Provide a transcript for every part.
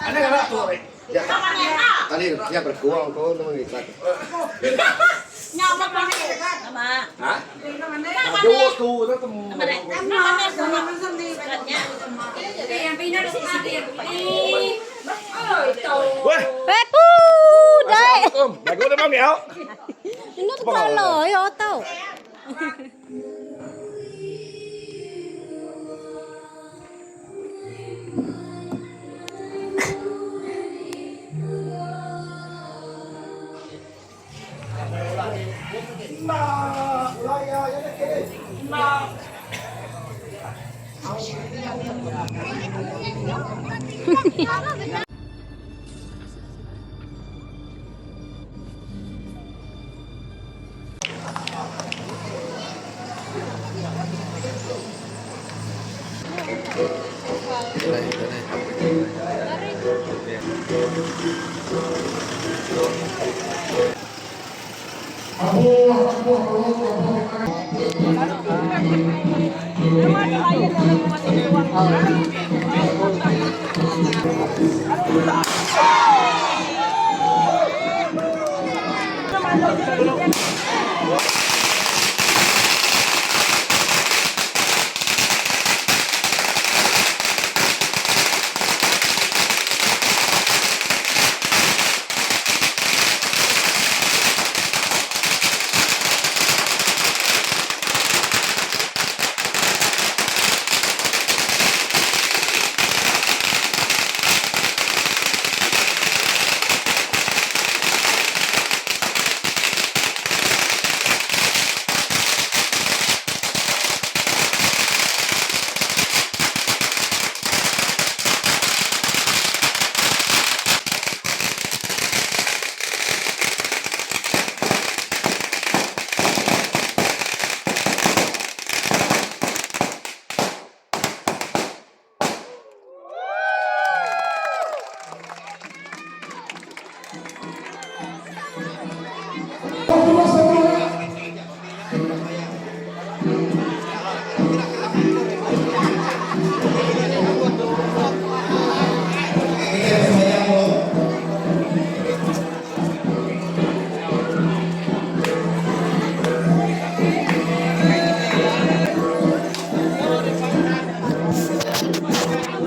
Ano ka na to? Tadi dia berkuang kau nama ikat. Nyama pa rin. Tama. Ha? Jauh tu tu temu. Weh, Pu, dai. Assalamualaikum. Bagus dah bang kau. Nó to lỗi ô tô.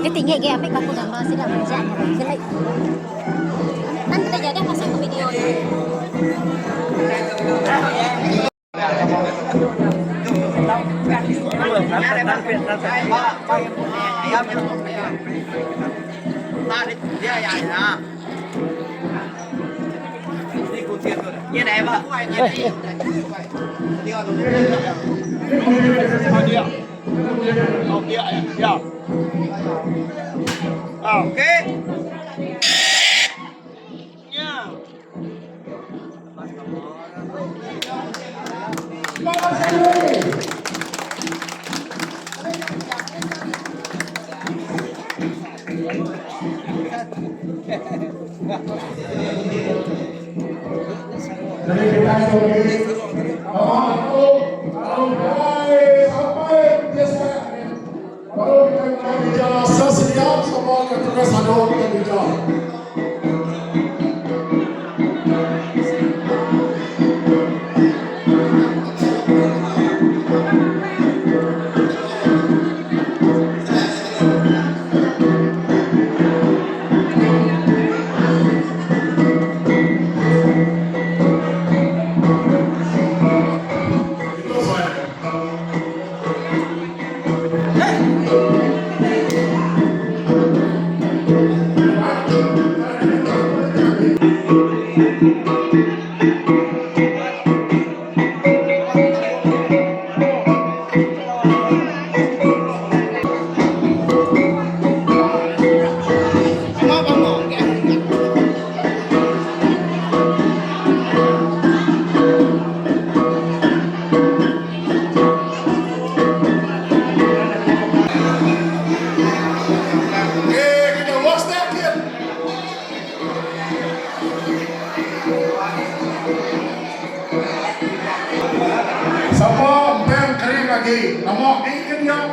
Cái tinggi gaya apa kamu gambar sih dalam jam gelai. Nanti kita jadi masuk ke video ya. Như này vợ. Ok. Jadi kita sampai sampai biasa. Kalau kita bicara sosial, semua tugas ada kita bicara. Siapa yang kering lagi? Nama ingin yang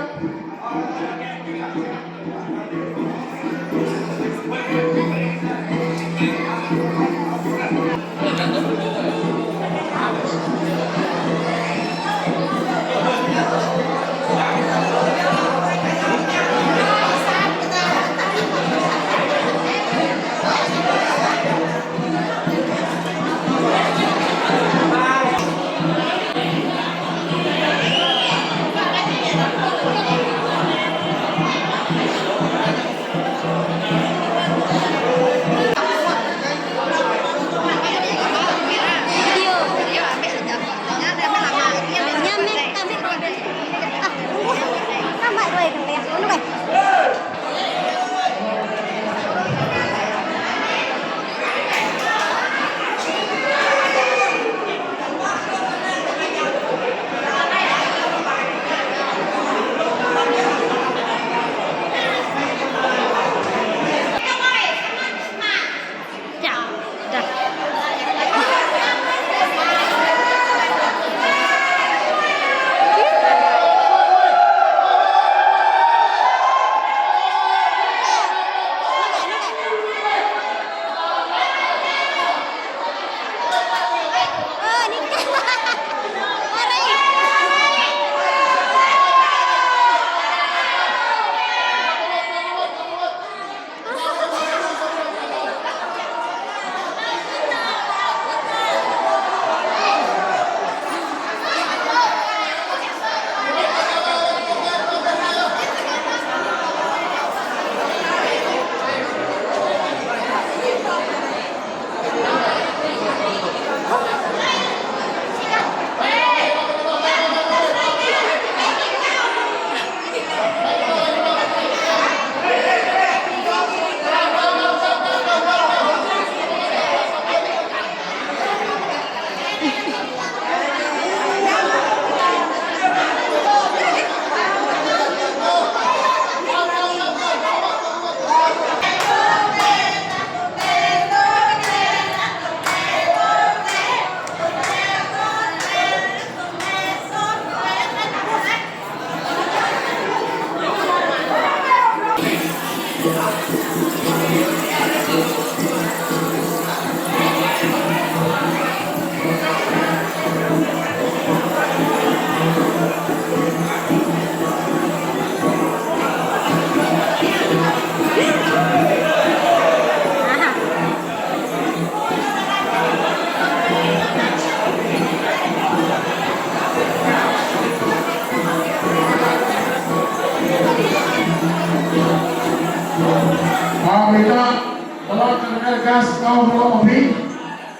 Kalau kena gas kau belum hobi,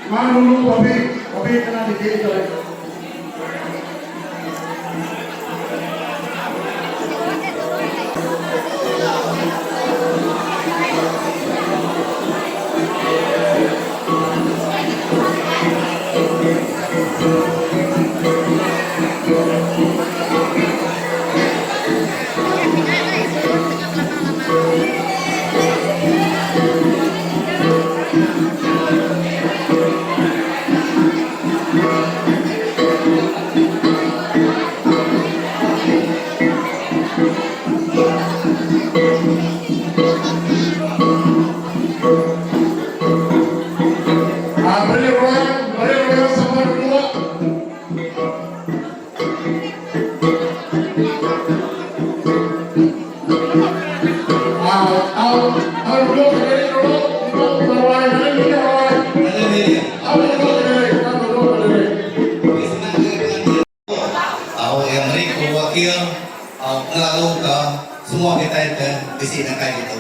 mana dulu hobi kena dikit lagi. Beri royal sama dua. Ako yang Rico wakil ngalaro ka semua kita itu bisi na kayak gitu.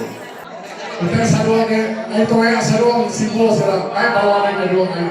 Kita saluang itu ya saluang simbol salah. Ay bawa ni dua ay.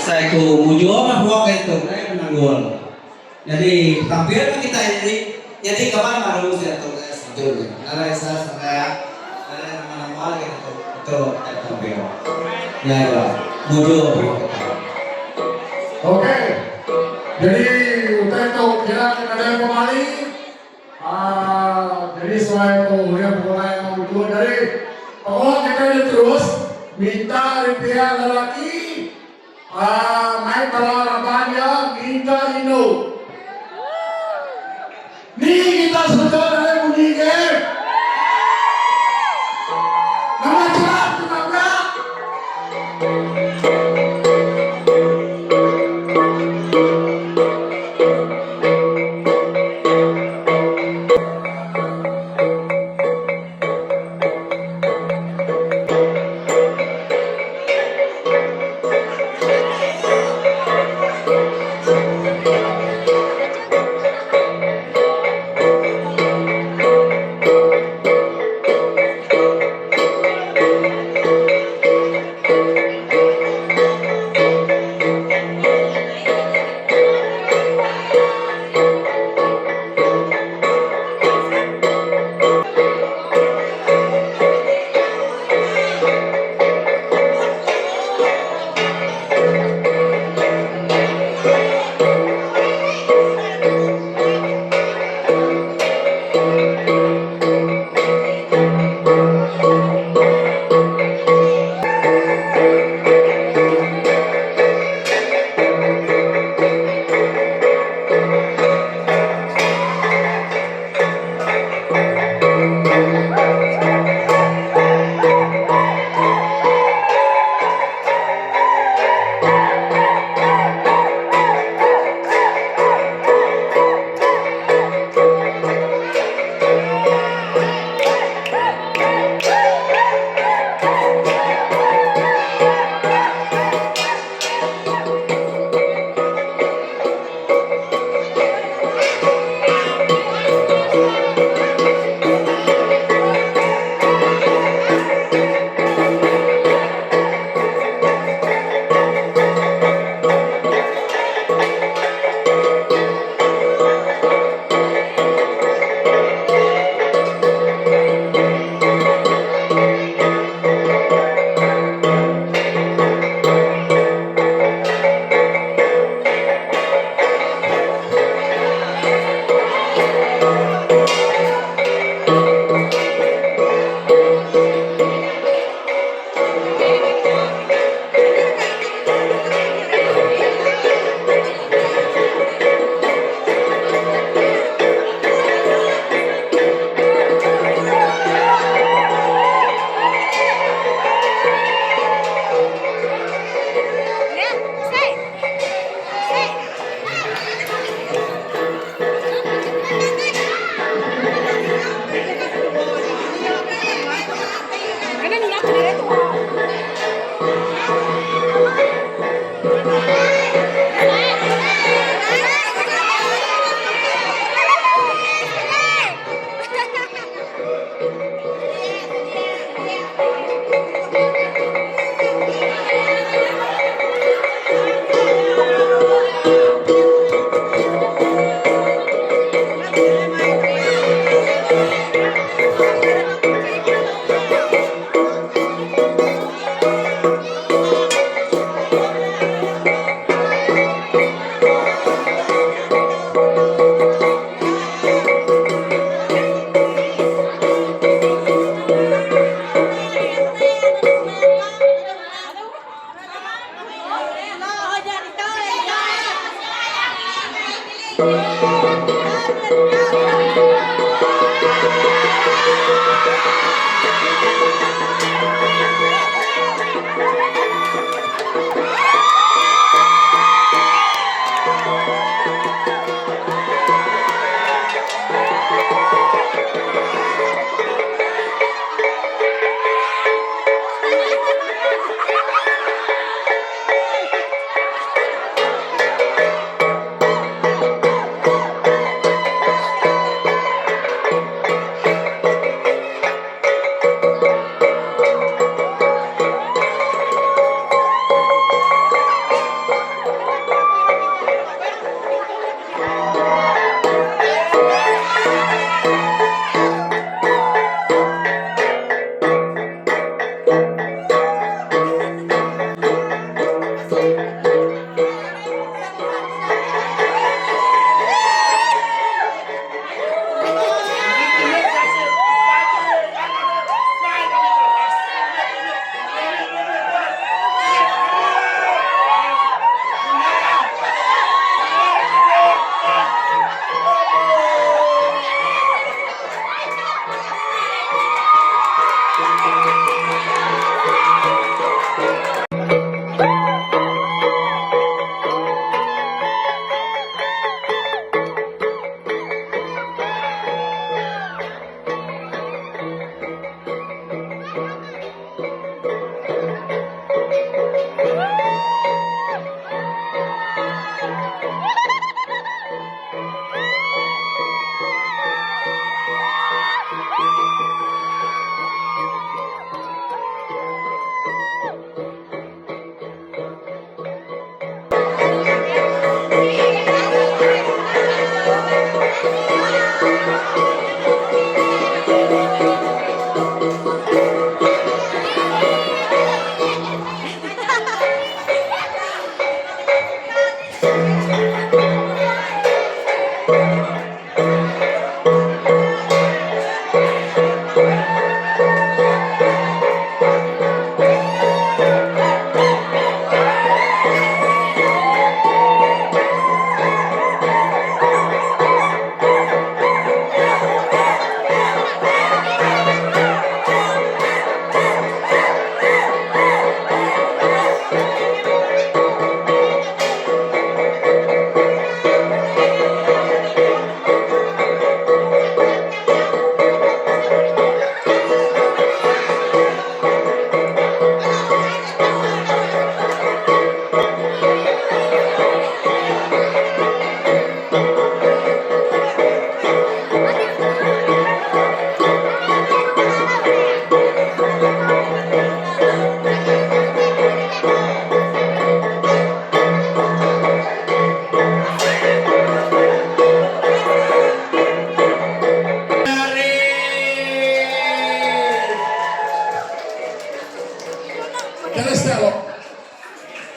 Saya ku mujur mah buat itu, saya menanggul. Jadi tampil kita jadi kapan baru saya tuh guys, betul. Ada saya nama-nama gitu, betul tampil. Ya ya, mujur. Oke. Jadi untuk kira ada kembali. Jadi selain itu mulai mau dulu dari pokoknya kita terus minta rupiah lelaki. Main balarabannya kita Indo. Nih kita sudah dari Bunike. Nama cerah เ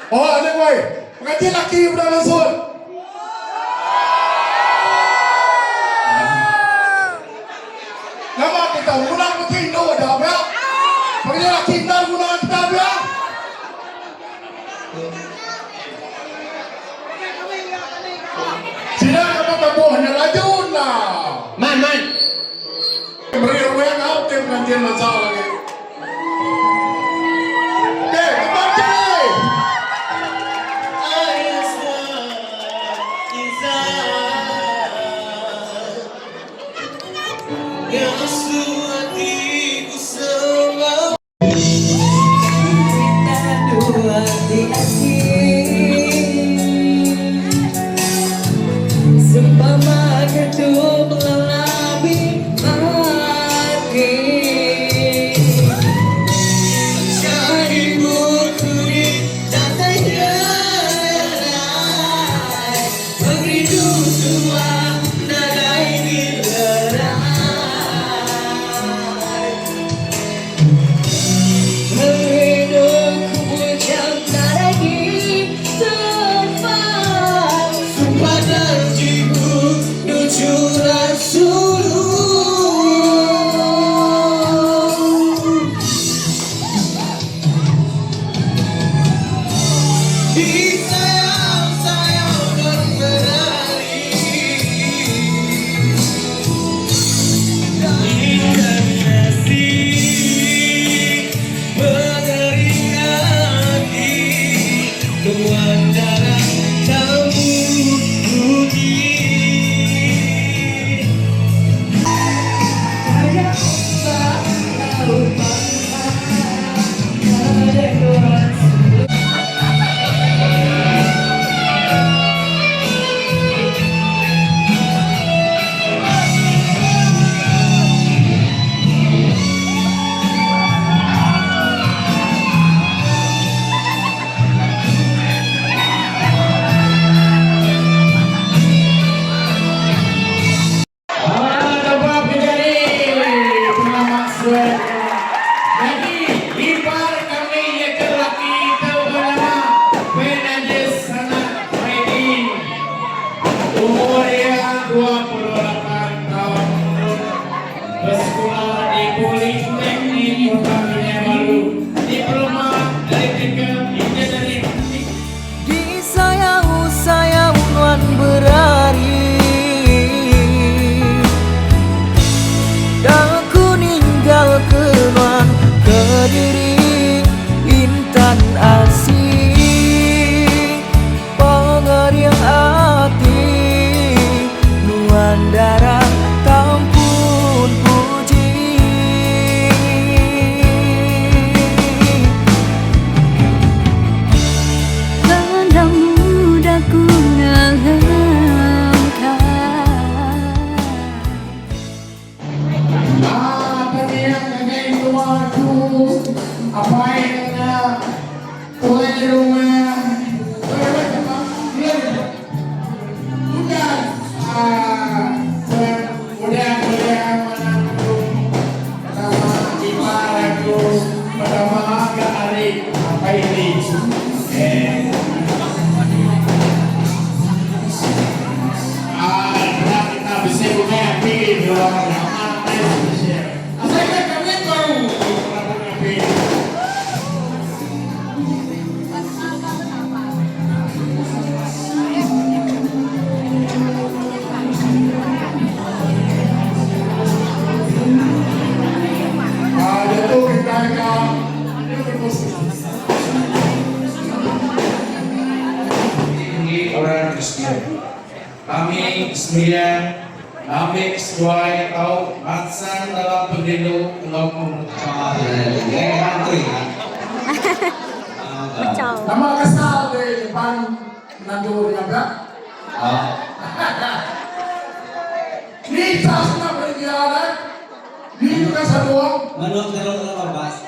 Oh, ada boy. Pengajian laki udah langsung. Nama kita ulang begini ada apa? Pengajian laki dan ulang kita apa? Sila apa tabuhnya lanjut lah. Man. Beri ruang out tim pengajian masalah lagi. Oke, kembali cari. Seumpama ketup lelabi mati, carimu kuni datanya mengrindu semua nadai dilerai, mengrindu ku bujang tak lagi sempat sumpah janjiku menuju Rasulullah. Disayang-sayang dan berlari, ingat kasih mengering hati, tuan darah tamu puji. Umurnya 28 tahun, bersekolah di Politeknik Kota Kinabalu, diploma dari tingkat engineering. Disayang-sayang wan berari, dan ku ninggalkan wan Kediri, intan asih pengeriang hati, nuan darah tampun puji. Karena mudah ku nangka. Apa yang kagak tuaku, apa yang tuan rumah, udah menangku, pertama ibaratku, pertama agak hari apa ini? Kita bisa happy di ruang Asalkan kami tahu happy. Ada tuh kita Ini orang Kristen. Kami sembilan, kami sesuai tahu aksan dalam pemilu kelompok. nama kesal di depan nandur juga. Ini sasna berjalan, ini juga satu. Menurut kalau bahas,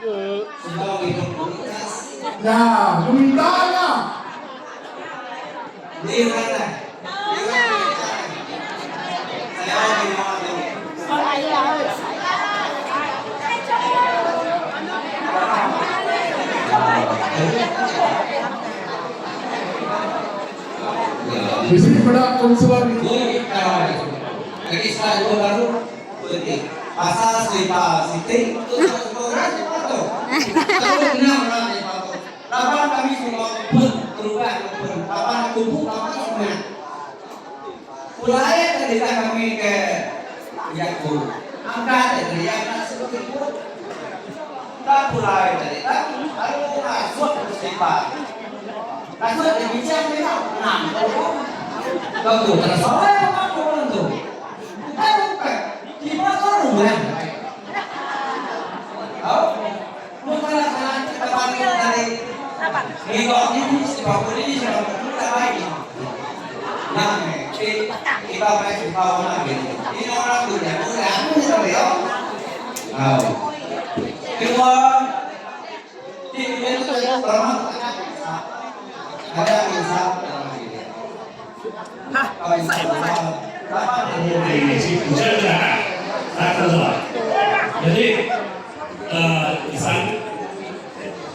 sudah ikut komunitas. Nah, gemintanya. Di mana? Saya di mana? Di sini pada konsulat itu. Boleh kalau ada. Jadi sekarang itu baru boleh. Pasal selipar siting itu orang itu. Kalau benar orang itu. Lapan kami semua pun perubahan pun. Lapan kumpul lapan semua. Mulai ketika kami ke Yakub, angkat dari yang seperti itu. Tak mulai dari lalu masuk ke selipar. Masuk di bincang memang enam. Betul, terus apa orang tu? Bukan, di mana orang? Oh, bukan kita panggil dari ini sebab ini sebab kita lagi. Nah, kita pakai bawah lagi. Ini orang punya, bukan ya? Oh, kedua, ini itu ramah. Ada insaf dalam ini. Jadi,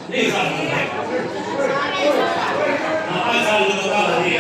ini apa yang lu tahu tadi?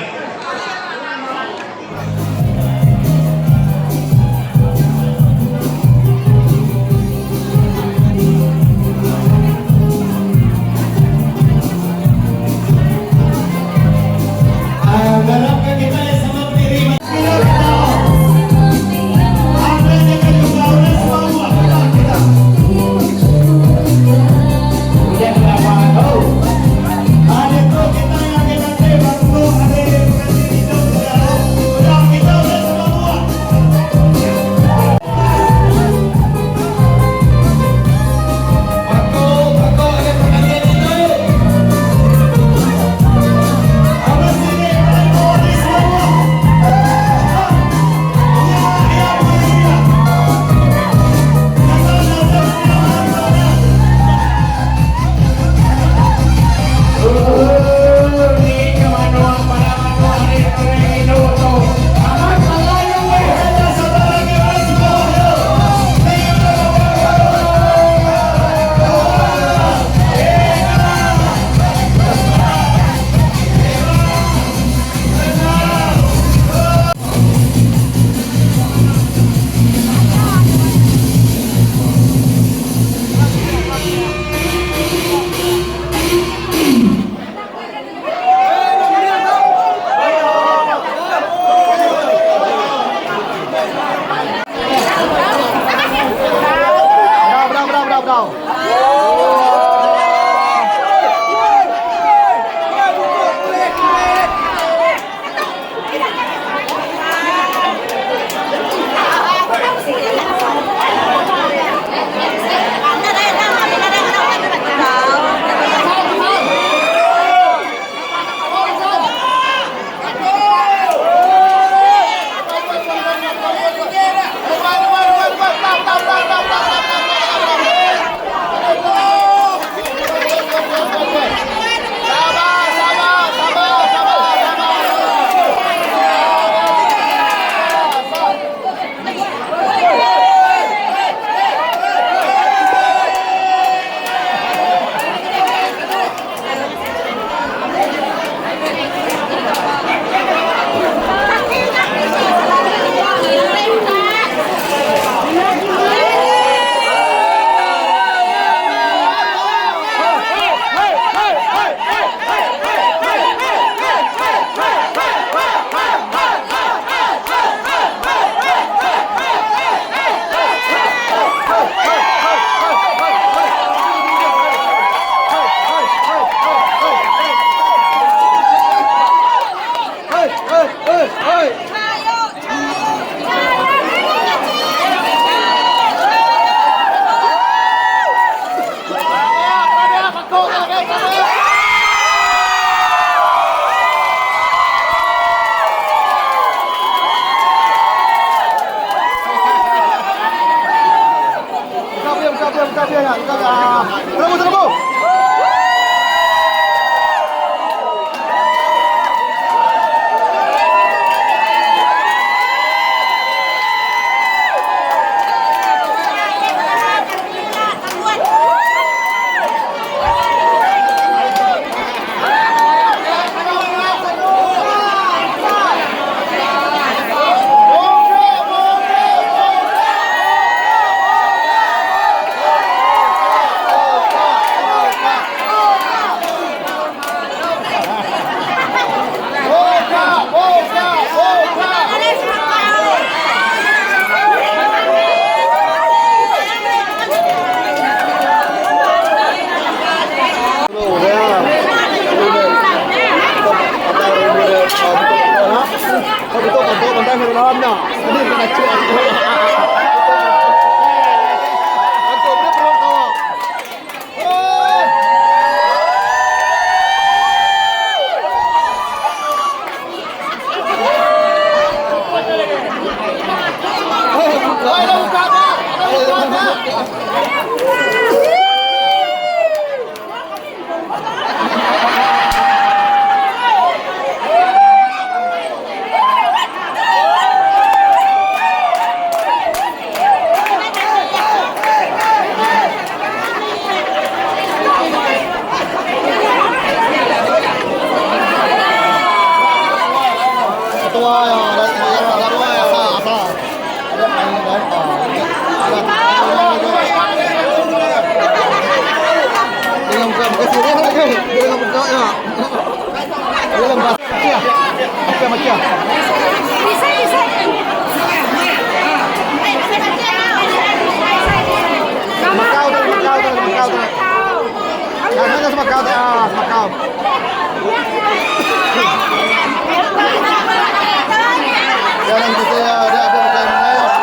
Jangan kita ada apa bukan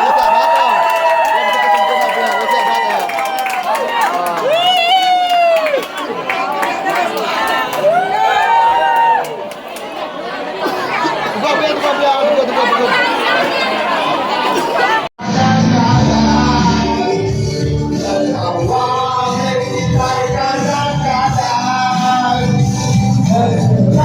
bisa apa. Yang kita tunggu apa bisa apa. Allah